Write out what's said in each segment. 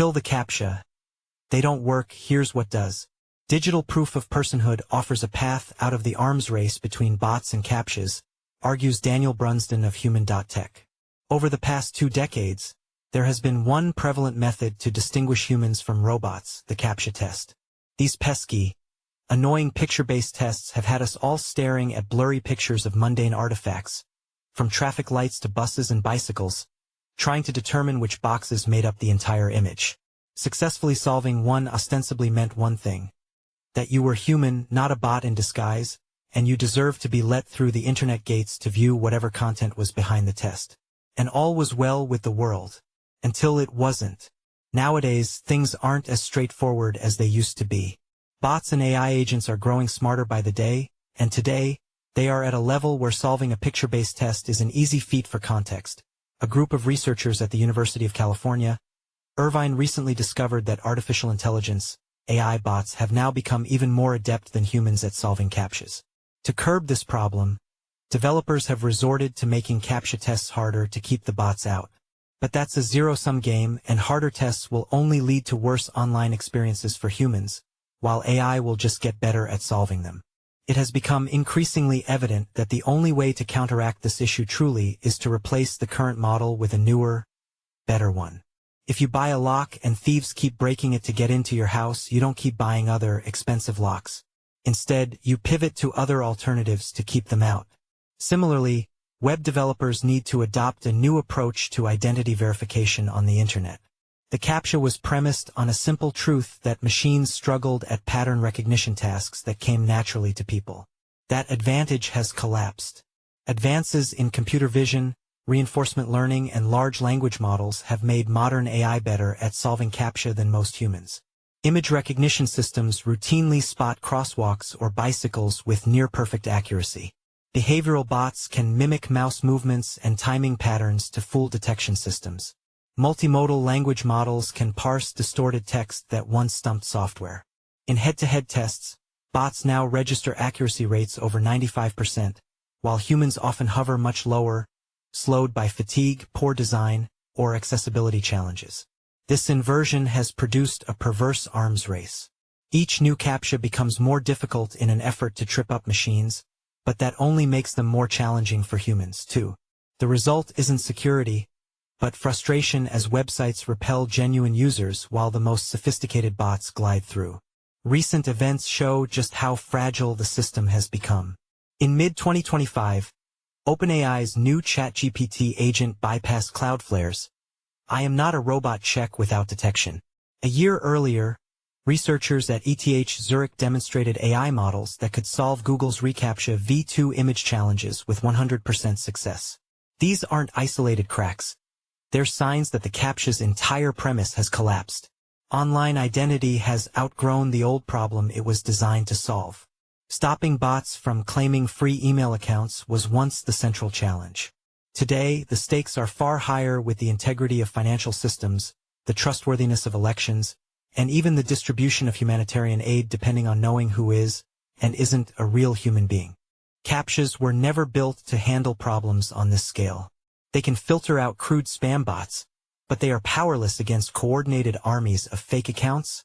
Kill the CAPTCHA. They don't work, here's what does. Digital proof of personhood offers a path out of the arms race between bots and CAPTCHAs, argues Daniel Brunsdon of human.tech. Over the past 2 decades, there has been one prevalent method to distinguish humans from robots, the CAPTCHA test. These pesky, annoying picture-based tests have had us all staring at blurry pictures of mundane artifacts, from traffic lights to buses and bicycles, trying to determine which boxes made up the entire image. Successfully solving one ostensibly meant one thing: that you were human, not a bot in disguise, and you deserved to be let through the internet gates to view whatever content was behind the test. And all was well with the world. Until it wasn't. Nowadays, things aren't as straightforward as they used to be. Bots and AI agents are growing smarter by the day, and today, they are at a level where solving a picture-based test is an easy feat. For context, a group of researchers at the University of California, Irvine, recently discovered that artificial intelligence, AI bots, have now become even more adept than humans at solving CAPTCHAs. To curb this problem, developers have resorted to making CAPTCHA tests harder to keep the bots out. But that's a zero-sum game, and harder tests will only lead to worse online experiences for humans, while AI will just get better at solving them. It has become increasingly evident that the only way to counteract this issue truly is to replace the current model with a newer, better one. If you buy a lock and thieves keep breaking it to get into your house, you don't keep buying other expensive locks. Instead, you pivot to other alternatives to keep them out. Similarly, web developers need to adopt a new approach to identity verification on the internet. The CAPTCHA was premised on a simple truth that machines struggled at pattern recognition tasks that came naturally to people. That advantage has collapsed. Advances in computer vision, reinforcement learning, and large language models have made modern AI better at solving CAPTCHA than most humans. Image recognition systems routinely spot crosswalks or bicycles with near-perfect accuracy. Behavioral bots can mimic mouse movements and timing patterns to fool detection systems. Multimodal language models can parse distorted text that once stumped software. In head-to-head tests, bots now register accuracy rates over 95%, while humans often hover much lower, slowed by fatigue, poor design, or accessibility challenges. This inversion has produced a perverse arms race. Each new CAPTCHA becomes more difficult in an effort to trip up machines, but that only makes them more challenging for humans, too. The result isn't security, but frustration as websites repel genuine users while the most sophisticated bots glide through. Recent events show just how fragile the system has become. In mid-2025, OpenAI's new ChatGPT agent bypassed Cloudflare's "I am not a robot" check without detection. A year earlier, researchers at ETH Zurich demonstrated AI models that could solve Google's reCAPTCHA v2 image challenges with 100% success. These aren't isolated cracks. They're signs that the CAPTCHA's entire premise has collapsed. Online identity has outgrown the old problem it was designed to solve. Stopping bots from claiming free email accounts was once the central challenge. Today, the stakes are far higher, with the integrity of financial systems, the trustworthiness of elections, and even the distribution of humanitarian aid depending on knowing who is and isn't a real human being. CAPTCHAs were never built to handle problems on this scale. They can filter out crude spam bots, but they are powerless against coordinated armies of fake accounts,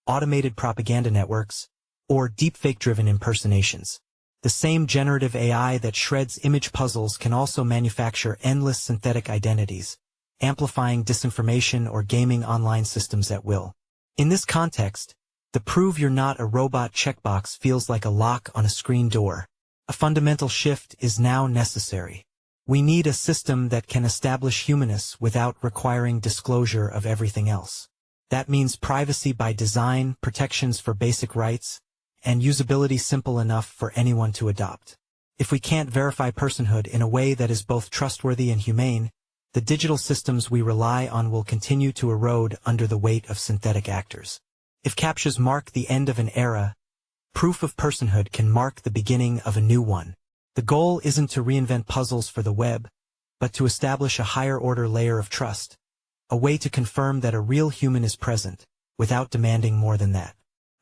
automated propaganda networks, or deepfake-driven impersonations. The same generative AI that shreds image puzzles can also manufacture endless synthetic identities, amplifying disinformation or gaming online systems at will. In this context, the "prove you're not a robot" checkbox feels like a lock on a screen door. A fundamental shift is now necessary. We need a system that can establish humanness without requiring disclosure of everything else. That means privacy by design, protections for basic rights, and usability simple enough for anyone to adopt. If we can't verify personhood in a way that is both trustworthy and humane, the digital systems we rely on will continue to erode under the weight of synthetic actors. If CAPTCHAs mark the end of an era, proof of personhood can mark the beginning of a new one. The goal isn't to reinvent puzzles for the web, but to establish a higher-order layer of trust, a way to confirm that a real human is present, without demanding more than that.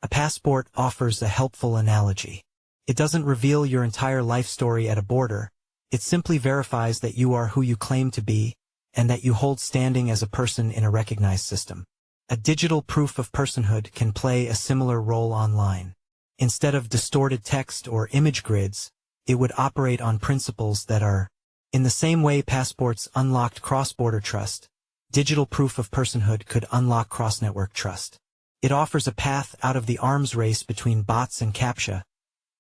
A passport offers a helpful analogy. It doesn't reveal your entire life story at a border. It simply verifies that you are who you claim to be, and that you hold standing as a person in a recognized system. A digital proof of personhood can play a similar role online. Instead of distorted text or image grids, it would operate on principles that are, in the same way passports unlocked cross-border trust, digital proof of personhood could unlock cross-network trust. It offers a path out of the arms race between bots and CAPTCHA,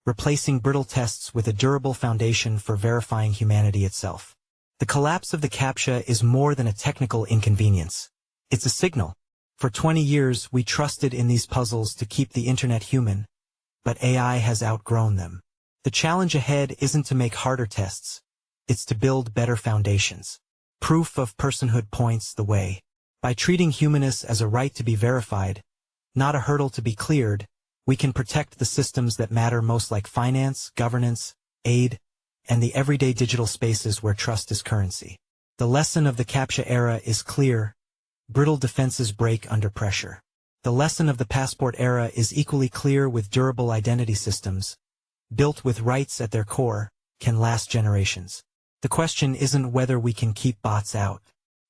replacing brittle tests with a durable foundation for verifying humanity itself. The collapse of the CAPTCHA is more than a technical inconvenience. It's a signal. For 20 years, we trusted in these puzzles to keep the internet human, but AI has outgrown them. The challenge ahead isn't to make harder tests. It's to build better foundations. Proof of personhood points the way. By treating humanness as a right to be verified, not a hurdle to be cleared, we can protect the systems that matter most, like finance, governance, aid, and the everyday digital spaces where trust is currency. The lesson of the CAPTCHA era is clear. Brittle defenses break under pressure. The lesson of the passport era is equally clear, with durable identity systems, built with rights at their core, can last generations. The question isn't whether we can keep bots out.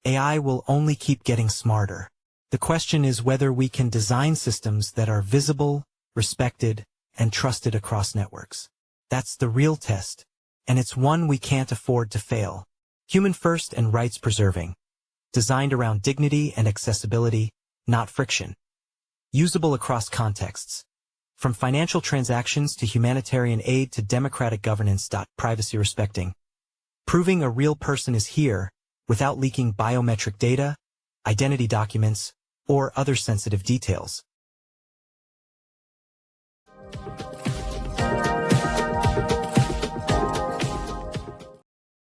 AI will only keep getting smarter. The question is whether we can design systems that are visible, respected, and trusted across networks. That's the real test, and it's one we can't afford to fail. Human first and rights preserving. Designed around dignity and accessibility, not friction. Usable across contexts. From financial transactions to humanitarian aid to democratic governance. Privacy respecting. Proving a real person is here, without leaking biometric data, identity documents, or other sensitive details.